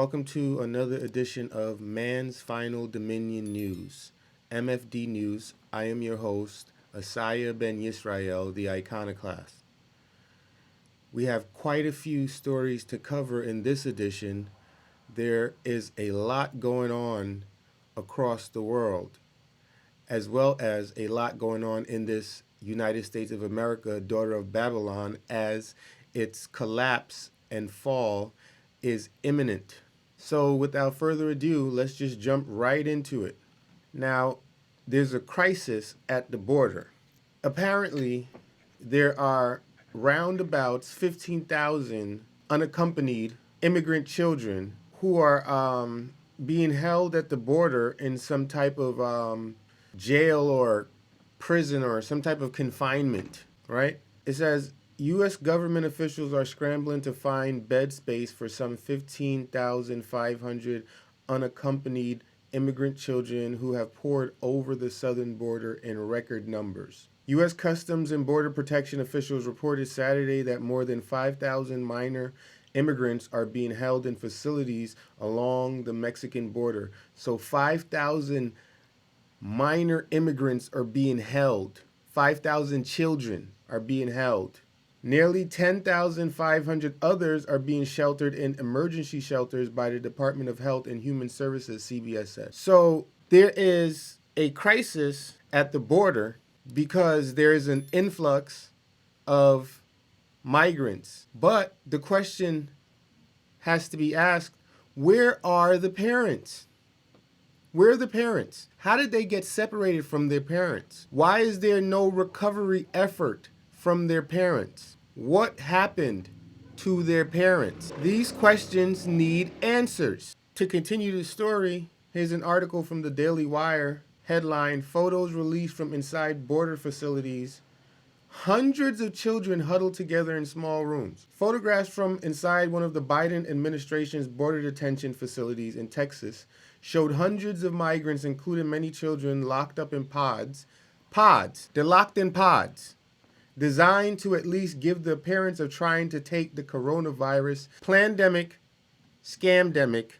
Welcome to another edition of Man's Final Dominion News, MFD News. I am your host, YHWH Ben Yisrael, the Iconoclast. We have quite a few stories to cover in this edition. There is a lot going on across the world, as well as a lot going on in this United States of America, daughter of Babylon, as its collapse and fall is imminent. So without further ado, let's just jump right into it. Now, there's a crisis at the border. Apparently, there are roundabouts 15,000 unaccompanied immigrant children who are being held at the border in some type of jail or prison or some type of confinement, right? It says U.S. government officials are scrambling to find bed space for some 15,500 unaccompanied immigrant children who have poured over the southern border in record numbers. U.S. Customs and Border Protection officials reported Saturday that more than 5,000 minor immigrants are being held in facilities along the Mexican border. So 5,000 minor immigrants are being held. 5,000 children are being held. Nearly 10,500 others are being sheltered in emergency shelters by the Department of Health and Human Services, CBS said. So there is a crisis at the border because there is an influx of migrants. But the question has to be asked, where are the parents? Where are the parents? How did they get separated from their parents? Why is there no recovery effort from their parents? What happened to their parents? These questions need answers. To continue the story, here's an article from the Daily Wire. Headline, photos released from inside border facilities. Hundreds of children huddled together in small rooms. Photographs from inside one of the Biden administration's border detention facilities in Texas showed hundreds of migrants, including many children, locked up in pods. Pods. They're locked in pods, designed to at least give the appearance of trying to take the coronavirus plandemic, scamdemic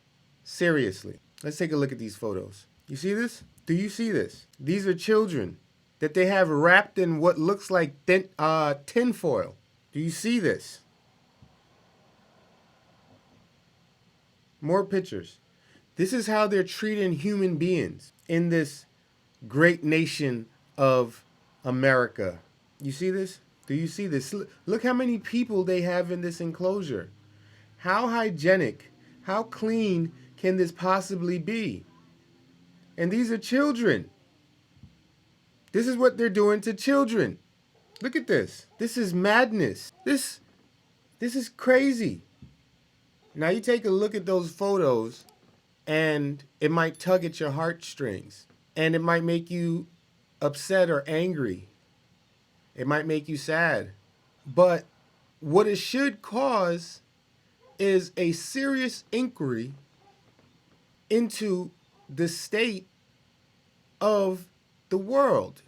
seriously. Let's take a look at these photos. You see this? Do you see this? These are children that they have wrapped in what looks like tin foil. Do you see this? More pictures. This is how they're treating human beings in this great nation of America. You see this? Do you see this? Look how many people they have in this enclosure. How hygienic, how clean can this possibly be? And these are children. This is what they're doing to children. Look at this. This is madness. This is crazy. Now you take a look at those photos and it might tug at your heartstrings and it might make you upset or angry. It might make you sad. But what it should cause is a serious inquiry into the state of the world.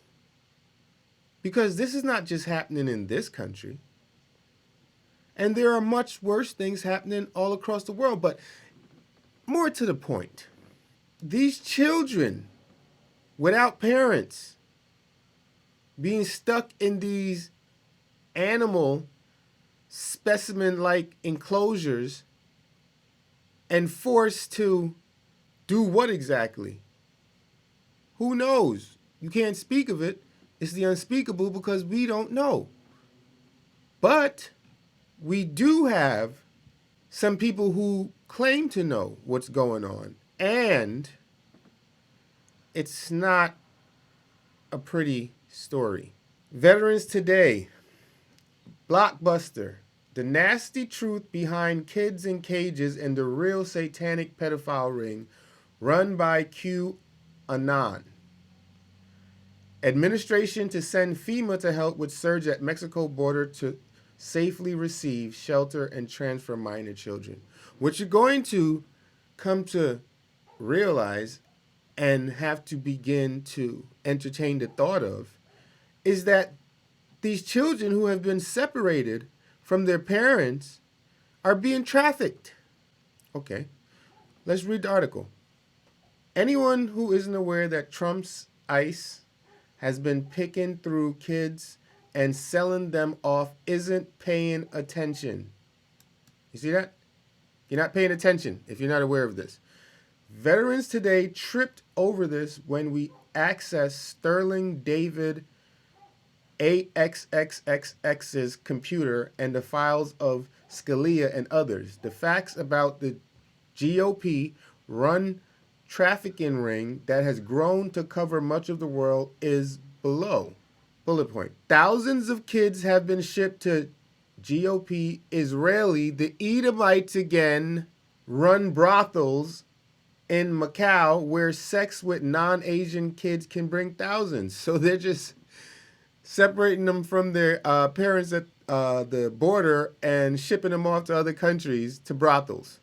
Because this is not just happening in this country. And there are much worse things happening all across the world. But more to the point, these children without parents being stuck in these animal specimen-like enclosures and forced to do what exactly? Who knows? You can't speak of it. It's the unspeakable because we don't know. But we do have some people who claim to know what's going on. And it's not a pretty story. Veterans Today, Blockbuster, the nasty truth behind kids in cages and the real satanic pedophile ring run by QAnon. Administration to send FEMA to help with surge at Mexico border to safely receive, shelter, and transfer minor children. What you're going to come to realize and have to begin to entertain the thought of is that these children who have been separated from their parents are being trafficked. Okay, Let's read the article. Anyone who isn't aware that Trump's ICE has been picking through kids and selling them off isn't paying attention. You see that? You're not paying attention if you're not aware of this. Veterans today tripped over this when we accessed Sterling David AXXXX's computer and the files of Scalia and others. The facts about the GOP-run trafficking ring that has grown to cover much of the world is below. Bullet point. Thousands of kids have been shipped to GOP Israeli, the Edomites again, run brothels in Macau where sex with non-Asian kids can bring thousands. So they're just separating them from their parents at the border and shipping them off to other countries to brothels.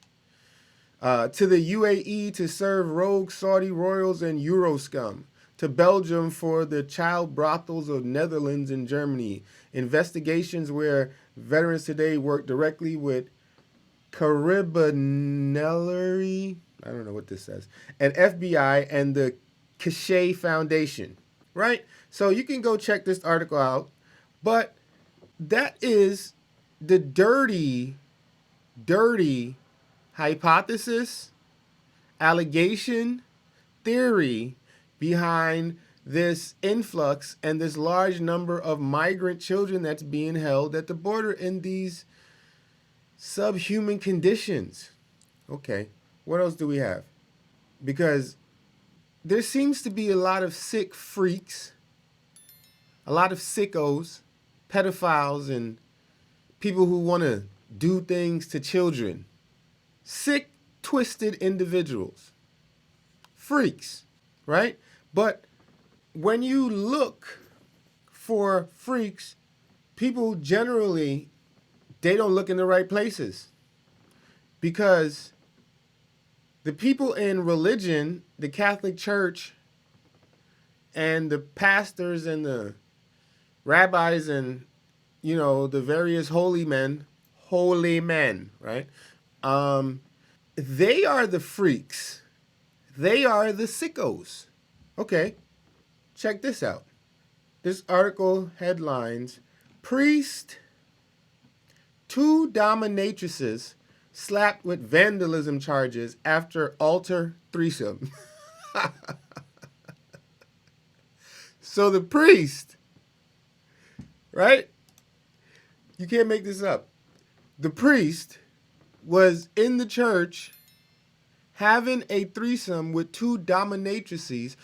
To the UAE to serve rogue Saudi royals and Euro scum. To Belgium for the child brothels of Netherlands and Germany. Investigations where veterans today work directly with Carabinieri, I don't know what this says, and FBI and the Cachet Foundation, right? So you can go check this article out, but that is the dirty hypothesis, allegation, theory behind this influx and this large number of migrant children that's being held at the border in these subhuman conditions. Okay, what else do we have? Because there seems to be a lot of sick freaks, a lot of sickos, pedophiles, and people who want to do things to children. Sick, twisted individuals. Freaks, right? But when you look for freaks, people generally, they don't look in the right places. Because the people in religion, the Catholic Church, and the pastors and the rabbis and, you know, the various holy men, right? They are the freaks. They are the sickos. Okay, check this out. This article headlines, Priest, 2 dominatrices slapped with vandalism charges after altar threesome. So the priest, right? You can't make this up. The priest was in the church having a threesome with 2 dominatrices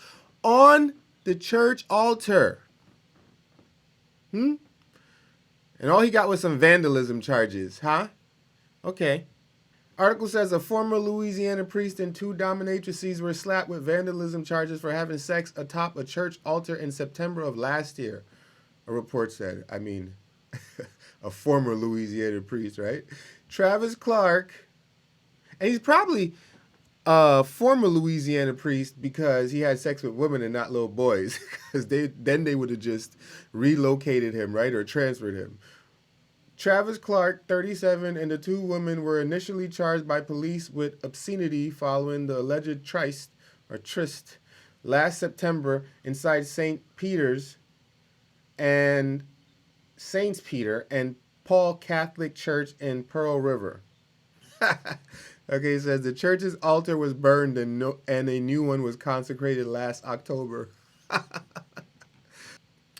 on the church altar. And all he got was some vandalism charges, huh? Okay. Article says a former Louisiana priest and 2 dominatrices were slapped with vandalism charges for having sex atop a church altar in September of last year, a report said. I mean, a former Louisiana priest, right? Travis Clark, and he's probably a former Louisiana priest because he had sex with women and not little boys, because they would have just relocated him, right, or transferred him. Travis Clark, 37, and the 2 women were initially charged by police with obscenity following the alleged tryst last September inside St. Peter's and Saints Peter and Paul Catholic Church in Pearl River. Okay, it says the church's altar was burned and a new one was consecrated last October.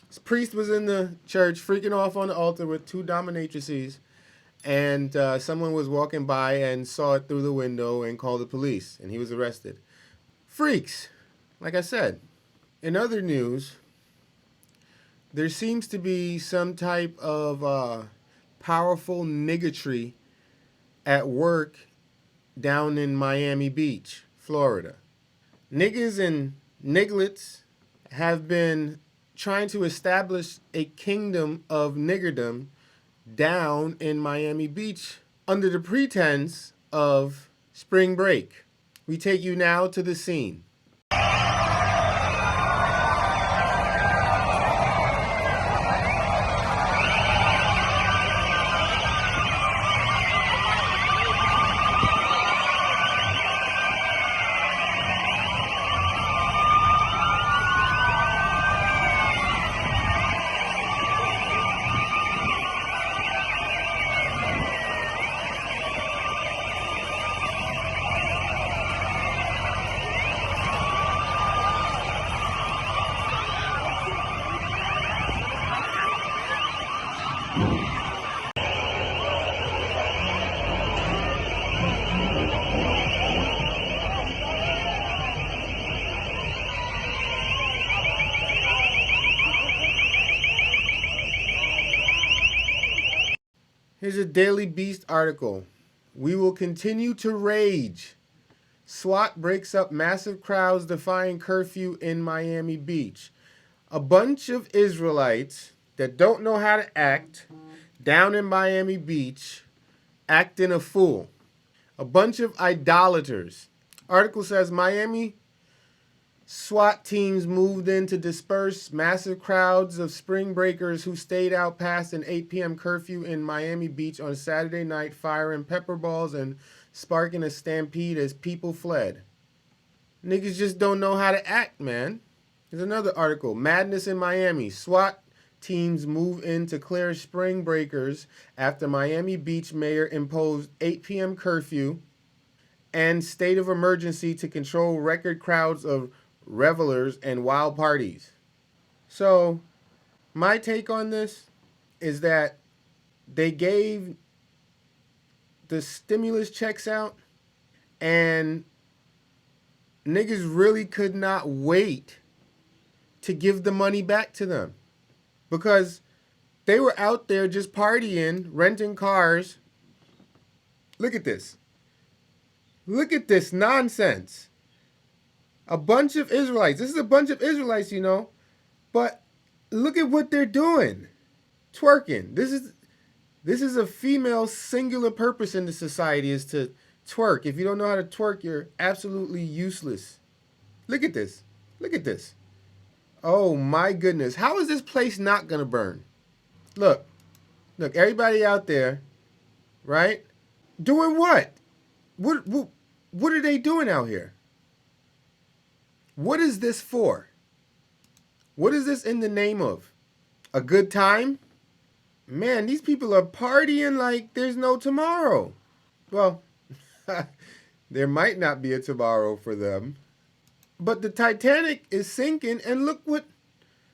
This priest was in the church freaking off on the altar with 2 dominatrices, and someone was walking by and saw it through the window and called the police, and he was arrested. Freaks, like I said. In other news, there seems to be some type of powerful niggatry at work down in Miami Beach, Florida. Niggas and nigglets have been trying to establish a kingdom of niggerdom down in Miami Beach under the pretense of spring break. We take you now to the scene. Here's a Daily Beast article. We will continue to rage. SWAT breaks up massive crowds defying curfew in Miami Beach. A bunch of Israelites that don't know how to act down in Miami Beach acting a fool. A bunch of idolaters. Article says Miami SWAT teams moved in to disperse massive crowds of spring breakers who stayed out past an 8 p.m. curfew in Miami Beach on Saturday night, firing pepper balls and sparking a stampede as people fled. Niggas just don't know how to act, man. There's another article. Madness in Miami. SWAT teams move in to clear spring breakers after Miami Beach mayor imposed 8 p.m. curfew and state of emergency to control record crowds of revelers and wild parties. So my take on this is that they gave the stimulus checks out and niggas really could not wait to give the money back to them because they were out there just partying, renting cars. Look at this. Look at this nonsense. A bunch of Israelites. This is a bunch of Israelites, you know. But look at what they're doing. Twerking. This is a female singular purpose in the society is to twerk. If you don't know how to twerk, you're absolutely useless. Look at this. Look at this. Oh my goodness. How is this place not going to burn? Look. Look, everybody out there, right? Doing what? What are they doing out here? What is this for? What is this in the name of? A good time? Man, these people are partying like there's no tomorrow. Well, there might not be a tomorrow for them. But the Titanic is sinking and look what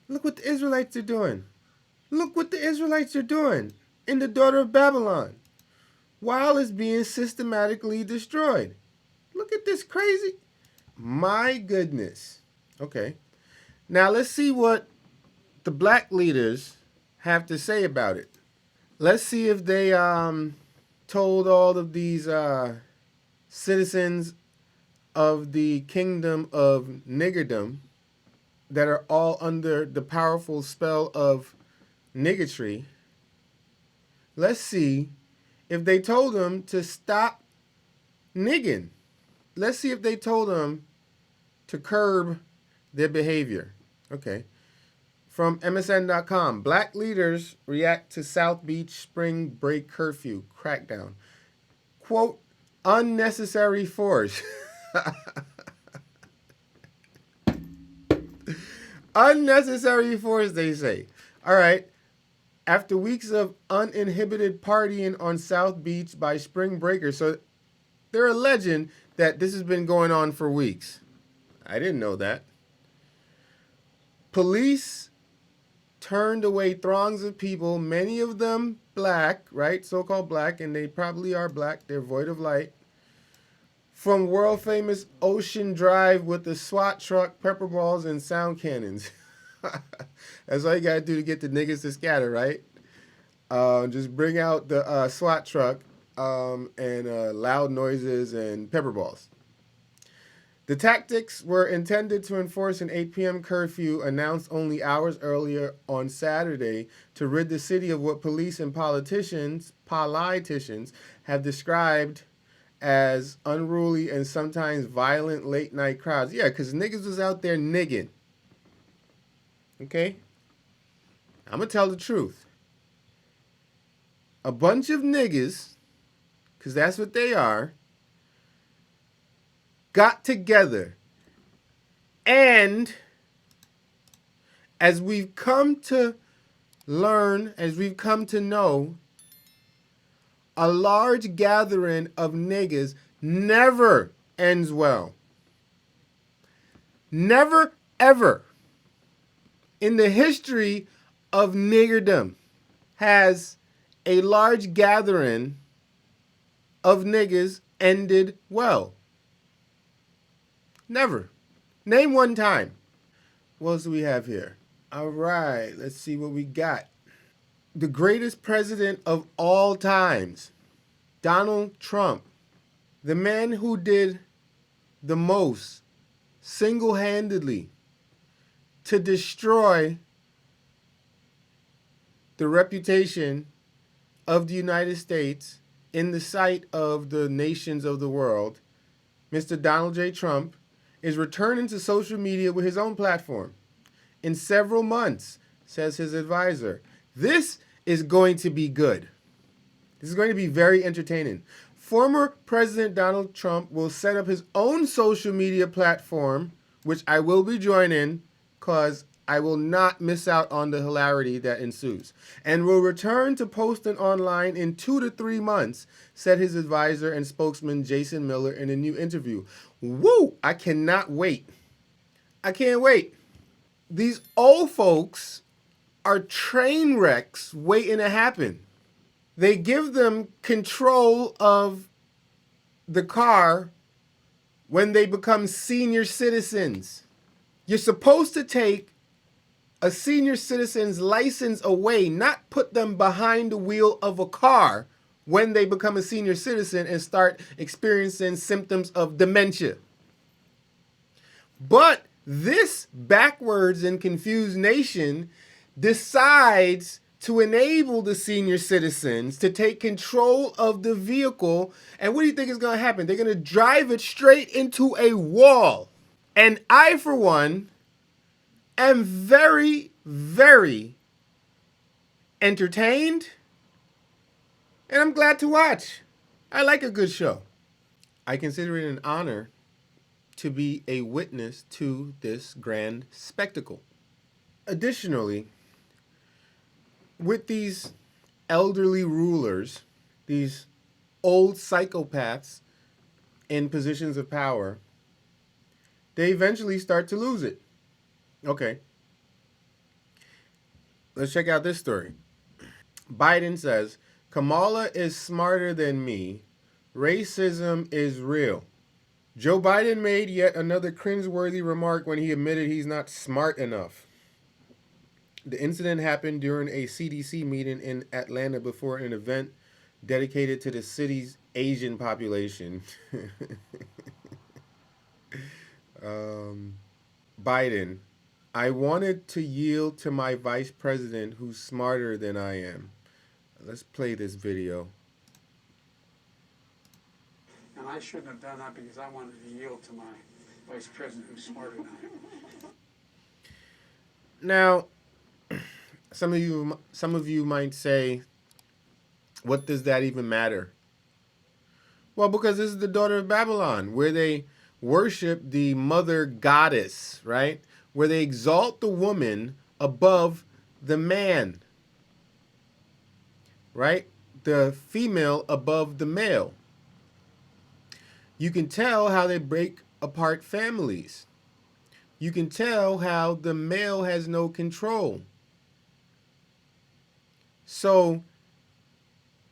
the Israelites are doing. Look what the Israelites are doing in the daughter of Babylon while it's being systematically destroyed. Look at this crazy. My goodness. Okay. Now let's see what the black leaders have to say about it. Let's see if they told all of these citizens of the kingdom of niggerdom that are all under the powerful spell of niggotry. Let's see if they told them to stop nigging. Let's see if they told them to curb their behavior. Okay. From MSN.com, black leaders react to South Beach spring break curfew crackdown. Quote, unnecessary force. Unnecessary force, they say. All right. After weeks of uninhibited partying on South Beach by spring breakers. So they're alleging that this has been going on for weeks. I didn't know that. Police turned away throngs of people, many of them black, right? So-called black, and they probably are black. They're void of light. From world-famous Ocean Drive with the SWAT truck, pepper balls, and sound cannons. That's all you got to do to get the niggas to scatter, right? Just bring out the SWAT truck and loud noises and pepper balls. The tactics were intended to enforce an 8 p.m. curfew announced only hours earlier on Saturday to rid the city of what police and politicians have described as unruly and sometimes violent late-night crowds. Yeah, because niggas was out there nigging. Okay? I'm going to tell the truth. A bunch of niggas, because that's what they are, got together, and as we've come to learn, as we've come to know, a large gathering of niggas never ends well. Never, ever in the history of niggerdom has a large gathering of niggas ended well. Never. Name one time. What else do we have here? All right, let's see what we got. the greatest president of all times, Donald Trump, the man who did the most single-handedly to destroy the reputation of the United States in the sight of the nations of the world, Mr. Donald J. Trump, is returning to social media with his own platform in several months, says his advisor. This is going to be good. This is going to be very entertaining. Former President Donald Trump will set up his own social media platform, which I will be joining because I will not miss out on the hilarity that ensues, and will return to posting online in 2 to 3 months, said his advisor and spokesman Jason Miller in a new interview. Woo! I cannot wait. I can't wait. These old folks are train wrecks waiting to happen. They give them control of the car when they become senior citizens. You're supposed to take a senior citizen's license away, not put them behind the wheel of a car when they become a senior citizen and start experiencing symptoms of dementia. But this backwards and confused nation decides to enable the senior citizens to take control of the vehicle. And what do you think is going to happen? They're going to drive it straight into a wall. And I, for one, am very, very entertained. And I'm glad to watch. I like a good show. I consider it an honor to be a witness to this grand spectacle. Additionally, with these elderly rulers, these old psychopaths in positions of power, they eventually start to lose it. Okay. Let's check out this story. Biden says, Kamala is smarter than me. Racism is real. Joe Biden made yet another cringeworthy remark when he admitted he's not smart enough. The incident happened during a CDC meeting in Atlanta before an event dedicated to the city's Asian population. Biden, I wanted to yield to my vice president who's smarter than I am. Let's play this video. And I shouldn't have done that because I wanted to yield to my vice president who's smarter than I am. Now, some of you might say, what does that even matter? Well, because this is the daughter of Babylon, where they worship the mother goddess, right? Where they exalt the woman above the man, right? The female above the male. You can tell how they break apart families. You can tell how the male has no control. So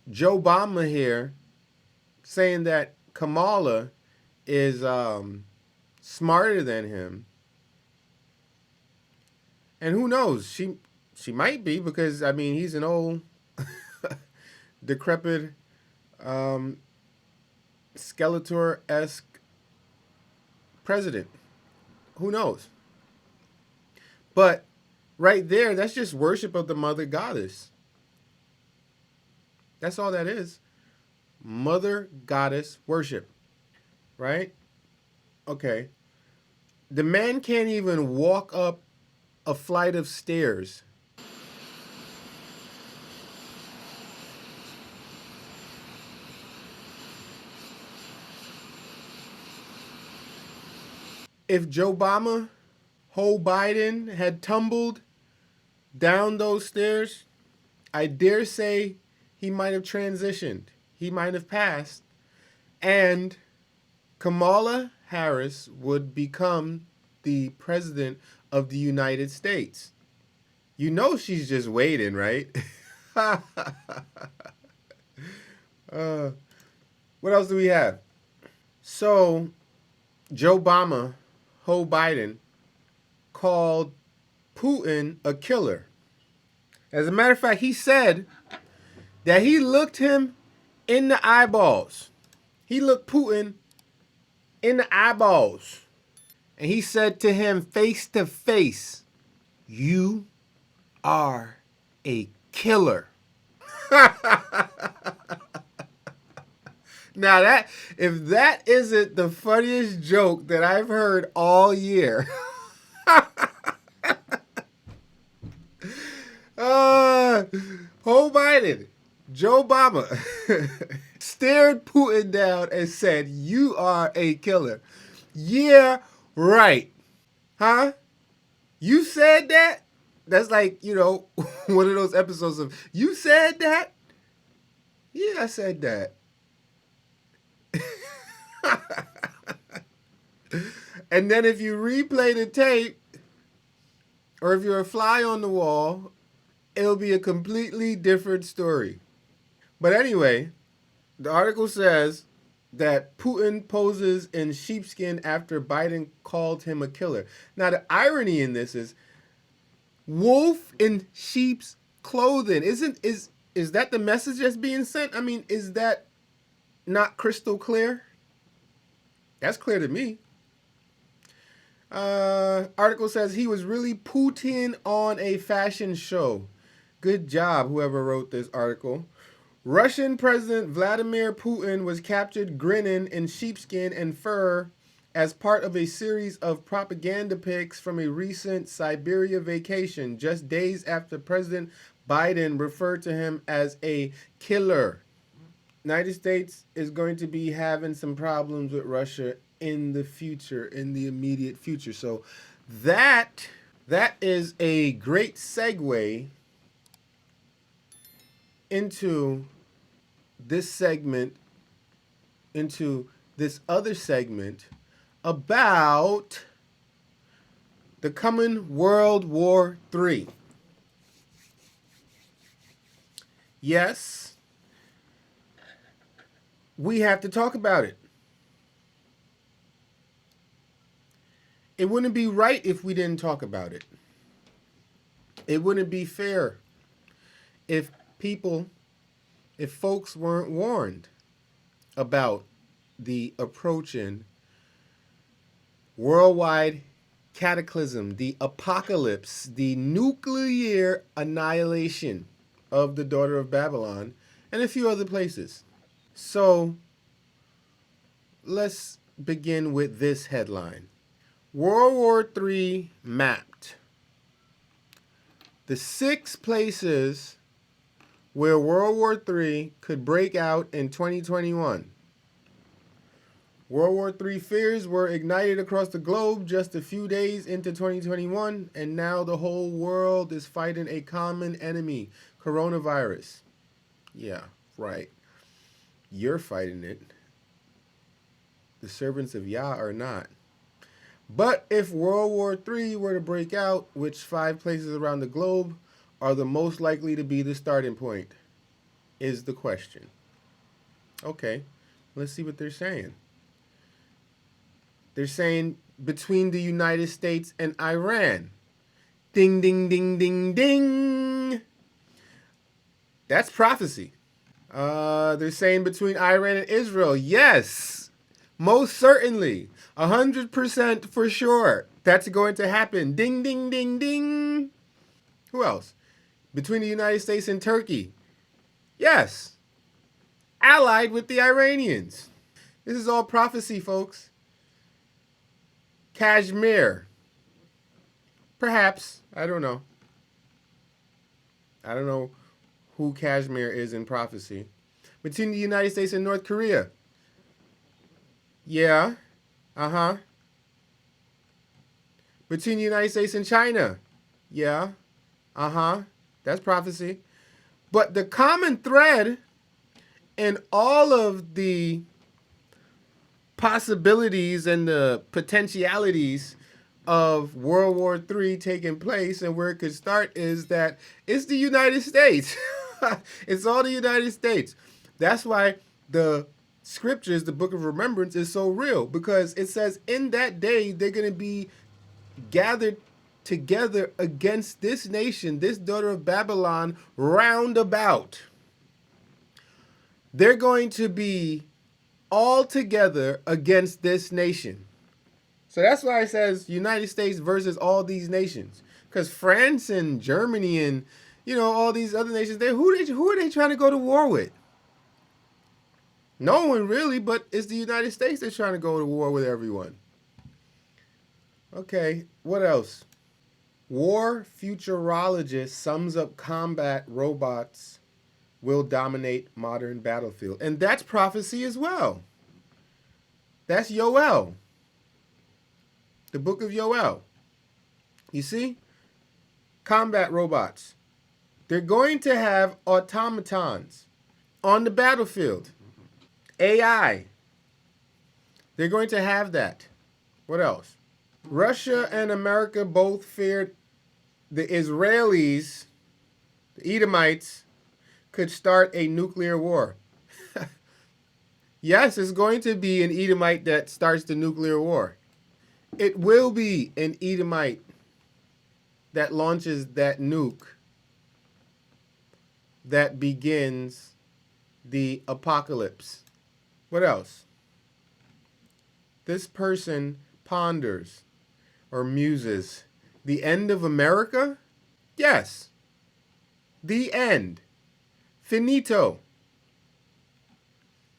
Joe Obama here saying that Kamala is smarter than him. And who knows? She might be, because I mean he's an old decrepit Skeletor-esque president. Who knows? But right there, that's just worship of the mother goddess. That's all that is. Mother goddess worship. Right? Okay. The man can't even walk up a flight of stairs. If Joe Obama, Biden had tumbled down those stairs, I dare say he might have transitioned. He might have passed. And Kamala Harris would become the president of the United States. You know she's just waiting, right? What else do we have? So, Joe Obama, Biden, called Putin a killer. As a matter of fact, he said that he looked him in the eyeballs. He looked Putin in the eyeballs. And he said to him face to face, "You are a killer." Now if that isn't the funniest joke that I've heard all year. Biden, Joe Obama, stared Putin down and said, "You are a killer." Yeah, right. Huh? You said that? That's like, one of those episodes of, "You said that?" Yeah, I said that. And then if you replay the tape, or if you're a fly on the wall, it'll be a completely different story. But anyway, the article says that Putin poses in sheepskin after Biden called him a killer. Now, the irony in this is wolf in sheep's clothing. Is that the message that's being sent? I mean, is that not crystal clear? That's clear to me. Article says he was really Putin on a fashion show. Good job, whoever wrote this article. Russian President Vladimir Putin was captured grinning in sheepskin and fur as part of a series of propaganda pics from a recent Siberia vacation, just days after President Biden referred to him as a killer. United States is going to be having some problems with Russia in the future, in the immediate future. So that is a great segue into this segment, into this other segment about the coming World War III. Yes, we have to talk about it. It wouldn't be right if we didn't talk about it. It wouldn't be fair if folks weren't warned about the approaching worldwide cataclysm, the apocalypse, the nuclear annihilation of the daughter of Babylon and a few other places. So let's begin with this headline. World War III mapped. The 6 places where World War III could break out in 2021. World War III fears were ignited across the globe just a few days into 2021, and now the whole world is fighting a common enemy, coronavirus. Yeah, right. You're fighting it. The servants of Yah are not. But if World War III were to break out, which 5 places around the globe are the most likely to be the starting point, is the question. Okay, let's see what they're saying. They're saying between the United States and Iran. Ding, ding, ding, ding, ding. That's prophecy. They're saying between Iran and Israel. Yes, most certainly. 100% for sure. That's going to happen. Ding, ding, ding, ding. Who else? Between the United States and Turkey. Yes. Allied with the Iranians. This is all prophecy, folks. Kashmir. Perhaps. I don't know. I don't know who Kashmir is in prophecy. Between the United States and North Korea. Yeah. Uh-huh. Between the United States and China. Yeah. Uh-huh. That's prophecy. But the common thread in all of the possibilities and the potentialities of World War III taking place and where it could start is that it's the United States. It's all the United States. That's why the scriptures, the book of remembrance, is so real, because it says in that day they're going to be gathered together against this nation, this daughter of Babylon, round about. They're going to be all together against this nation. So that's why it says United States versus all these nations. Because France and Germany and, all these other nations, who are they trying to go to war with? No one really, but it's the United States that's trying to go to war with everyone. Okay, what else? War futurologist sums up combat robots will dominate modern battlefield. And that's prophecy as well. That's Yoel. The book of Yoel. You see? Combat robots. They're going to have automatons on the battlefield. AI. They're going to have that. What else? Russia and America both feared the Israelis, the Edomites, could start a nuclear war. Yes, it's going to be an Edomite that starts the nuclear war. It will be an Edomite that launches that nuke that begins the apocalypse. What else? This person ponders or muses. The end of America? Yes. The end. Finito.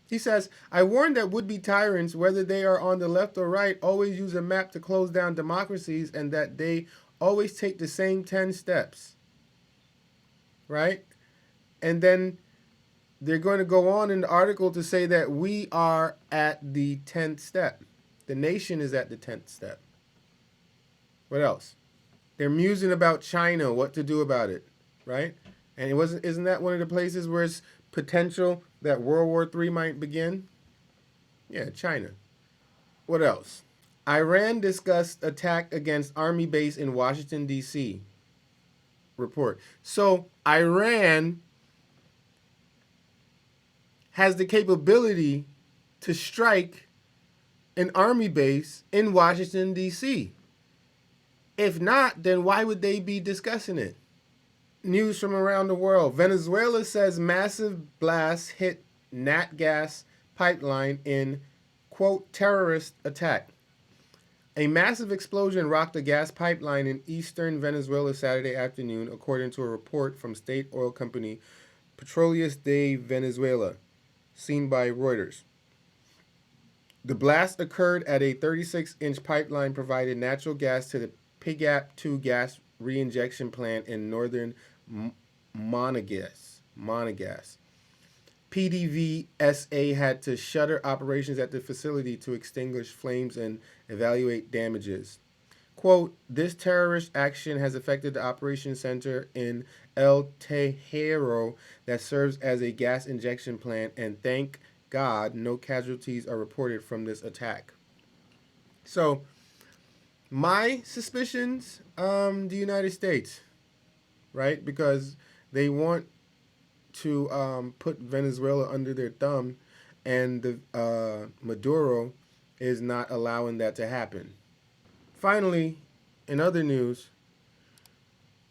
He says, I warn that would-be tyrants, whether they are on the left or right, always use a map to close down democracies and that they always take the same 10 steps. Right? And then they're going to go on in the article to say that we are at the 10th step. The nation is at the 10th step. What else? They're musing about China, what to do about it, right? And isn't that one of the places where it's potential that World War III might begin? Yeah, China. What else? Iran discussed attack against army base in Washington, D.C. Report. So Iran has the capability to strike an army base in Washington, D.C. If not, then why would they be discussing it? News from around the world. Venezuela says massive blast hit nat gas pipeline in, quote, terrorist attack. A massive explosion rocked a gas pipeline in eastern Venezuela Saturday afternoon, according to a report from state oil company Petróleos de Venezuela, seen by Reuters. The blast occurred at a 36-inch pipeline provided natural gas to the Pigap 2 gas reinjection plant in northern Monagas. PDVSA had to shutter operations at the facility to extinguish flames and evaluate damages. Quote, this terrorist action has affected the operations center in El Tejero that serves as a gas injection plant, and thank God no casualties are reported from this attack. So, my suspicions, the United States, right? Because they want to put Venezuela under their thumb, and the Maduro is not allowing that to happen. Finally, in other news,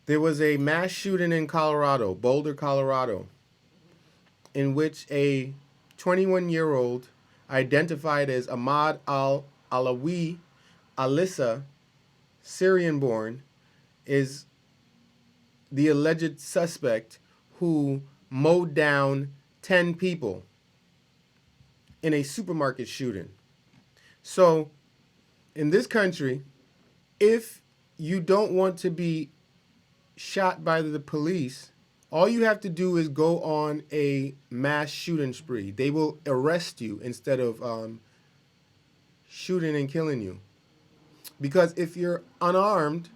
there was a mass shooting in Colorado, Boulder, Colorado, in which a 21-year-old identified as Ahmad al-Alawi Alissa, Syrian-born, is the alleged suspect who mowed down 10 people in a supermarket shooting. So, in this country, if you don't want to be shot by the police, all you have to do is go on a mass shooting spree. They will arrest you instead of shooting and killing you. Because if you're unarmed,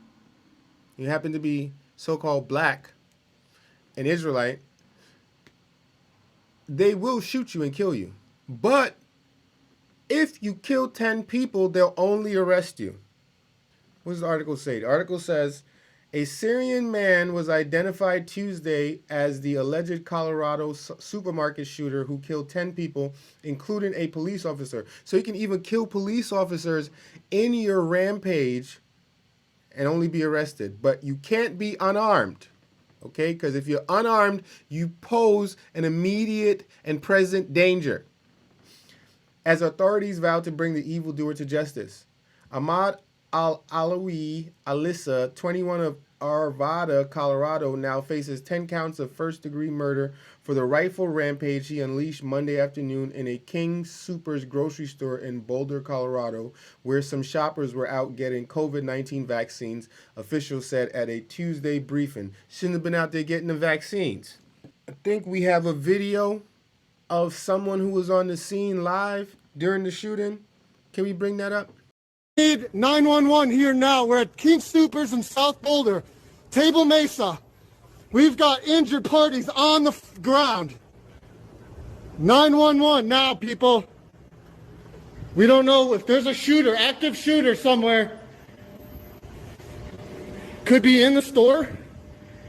you happen to be so-called black, an Israelite, they will shoot you and kill you. But if you kill 10 people, they'll only arrest you. What does the article say? The article says, a Syrian man was identified Tuesday as the alleged Colorado supermarket shooter who killed 10 people, including a police officer. So you can even kill police officers in your rampage and only be arrested. But you can't be unarmed, okay? Because if you're unarmed, you pose an immediate and present danger. As authorities vow to bring the evildoer to justice, Ahmad Alawi Alissa, 21 of Arvada, Colorado, now faces 10 counts of first-degree murder for the rifle rampage he unleashed Monday afternoon in a King Soopers grocery store in Boulder, Colorado, where some shoppers were out getting COVID-19 vaccines, officials said at a Tuesday briefing. Shouldn't have been out there getting the vaccines. I think we have a video of someone who was on the scene live during the shooting. Can we bring that up? Need 911 here now. We're at King Soopers in South Boulder, Table Mesa. We've got injured parties on the ground. 911 now, people. We don't know if there's a shooter, active shooter somewhere. Could be in the store.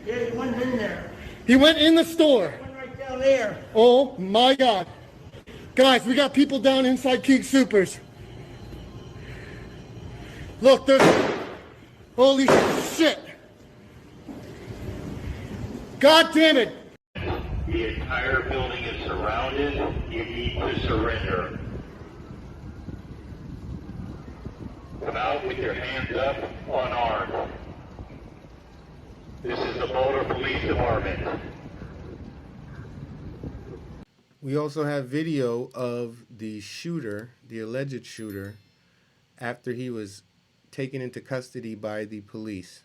Yeah, he went in there. He went in the store. Went right down there. Oh my God. Guys, we got people down inside King Soopers. Look, there's... Holy shit. God damn it. The entire building is surrounded. You need to surrender. Come out with your hands up, unarmed. This is the Boulder Police Department. We also have video of the shooter, the alleged shooter, after he was taken into custody by the police.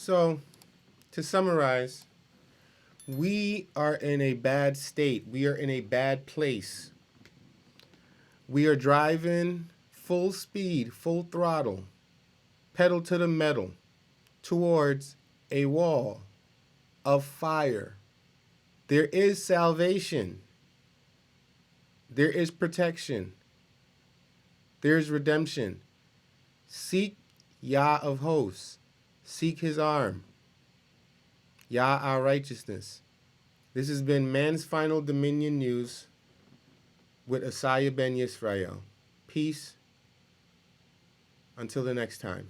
So, to summarize, we are in a bad state. We are in a bad place. We are driving full speed, full throttle, pedal to the metal, towards a wall of fire. There is salvation. There is protection. There is redemption. Seek Yah of hosts. Seek his arm. Yah our righteousness. This has been Man's Final Dominion News with YHWH Ben Yisrael. Peace. Until the next time.